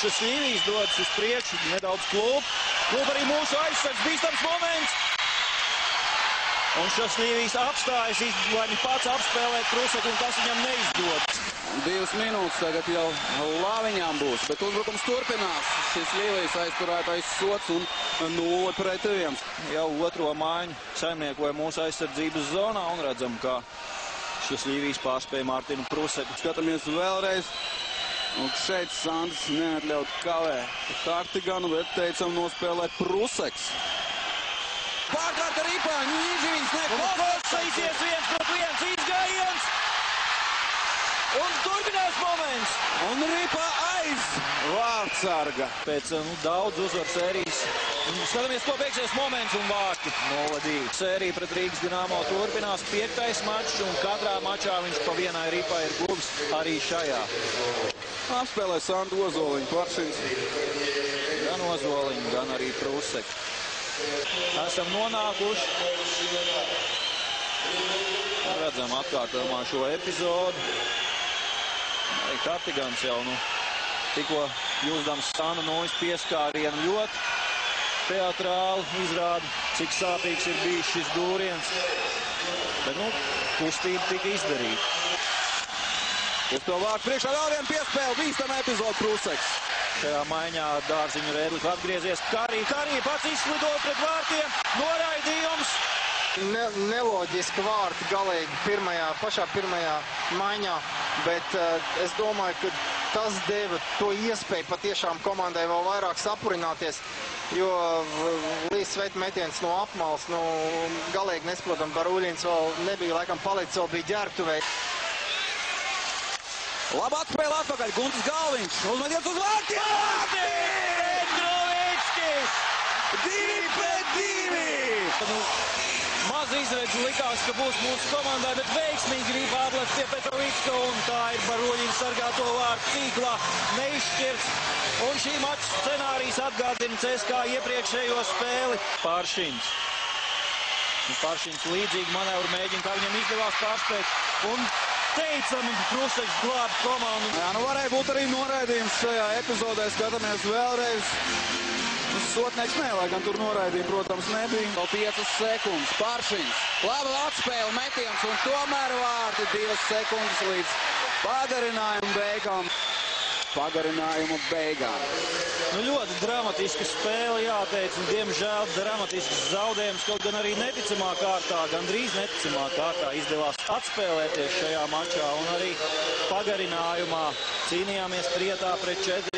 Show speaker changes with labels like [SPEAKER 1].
[SPEAKER 1] Šašlīvijs dodas uz priekšu, nedaudz klub arī mūsu aizsargs, bīstams moments. Un Šašlīvijs apstājas, lai viņš pats apspēlēt Pruseku, un tas viņam neizdodas.
[SPEAKER 2] 2 minūtes tagad jau Lāviņām būs, bet uzbrukums turpinās. Šis Līvijas aizturētais sots un 0-1.
[SPEAKER 1] Jau otro maiņu saimniekoja mūsu aizsardzības zonā un redzam, kā Šašlīvijs pārspēja Mārtinu Pruseku.
[SPEAKER 2] Skatāmies vēlreiz. Un šeit Sandis neatļaut kavē Hartiganu, bet teicam nospēlē Pruseks. Pārkārt ar Ripāņu, Nīžīvīs
[SPEAKER 1] Kofots aizies 1-1 izgājiens. Un turpinās moments.
[SPEAKER 2] Un Ripā aiz vārtsarga.
[SPEAKER 1] Pēc daudz uzvaru sērijas. Skatāmies, ko beigsies moments un vārti 0-2. Sērija pret Rīgas Dinamo turpinās 5. mačs, un katrā mačā viņš pa vienai Ripā ir guvis arī šajā.
[SPEAKER 2] Apspēlē Sandu Ozoliņu Paršins.
[SPEAKER 1] Gan Ozoliņu, gan arī Pruseku. Esam nonākuši. Redzam atkārtojumā šo epizodu. Arī Hartigans jau tikko jūsdams Sanu Nūjas pieskārienu ļoti teatrāli izrāda, cik sāpīgs ir bijis šis dūriens. Bet, kustība tika izdarīta.
[SPEAKER 2] Uz to vārdu priekšā vēl viena piespēle, bīstama epizoda Pruseks.
[SPEAKER 1] Šajā maiņā Dārziņu Rēdlis atgriezies. Karī pats izslidoja pret vārtiem. Noraidījums.
[SPEAKER 3] Neloģiski vārti galīgi pašā pirmajā maiņā, bet es domāju, ka tas deva to iespēju patiešām komandai vēl vairāk sapurināties, jo līdz sveitu metiens no apmales, galīgi nesprotam, Baruļins vēl nebija laikam palicis, vēl bija ģērbtuvē.
[SPEAKER 2] Laba atspēle atpakaļ, Guntis Galviņš, uzmetiens uz vārtiem!
[SPEAKER 1] Petrovickis!
[SPEAKER 2] 2-2!
[SPEAKER 1] Maz izredzi likās, ka būs mūsu komandai, bet veiksmīgi grib atlikt pie Petrovicka, un tā ir Baruļina sargāto vārtu tīklā neizšķirts. Un šī mača scenārijs atgādina CSKA iepriekšējo spēli. Paršins. Paršins līdzīgi manevru mēģina, kā viņam izdevās pārspēt. Un teicami Pruseks glāb komandu.
[SPEAKER 2] Jā, varēja būt arī noraidījums šajā epizodē. Skatāmies vēlreiz. Sotnieks nē, lai gan tur noraidījumi, protams, nebija. Vēl 5 sekundes. Paršins. Laba atspēle metiens un tomēr vārti 2 sekundes līdz pagarinājumu beigām.
[SPEAKER 1] Ļoti dramatiska spēle, jāteic, un diemžēl dramatisks zaudējums, kaut gan arī neticamā kārtā, gandrīz neticamā kārtā izdevās atspēlēties šajā mačā, un arī pagarinājumā cīnījāmies trietā pret 4.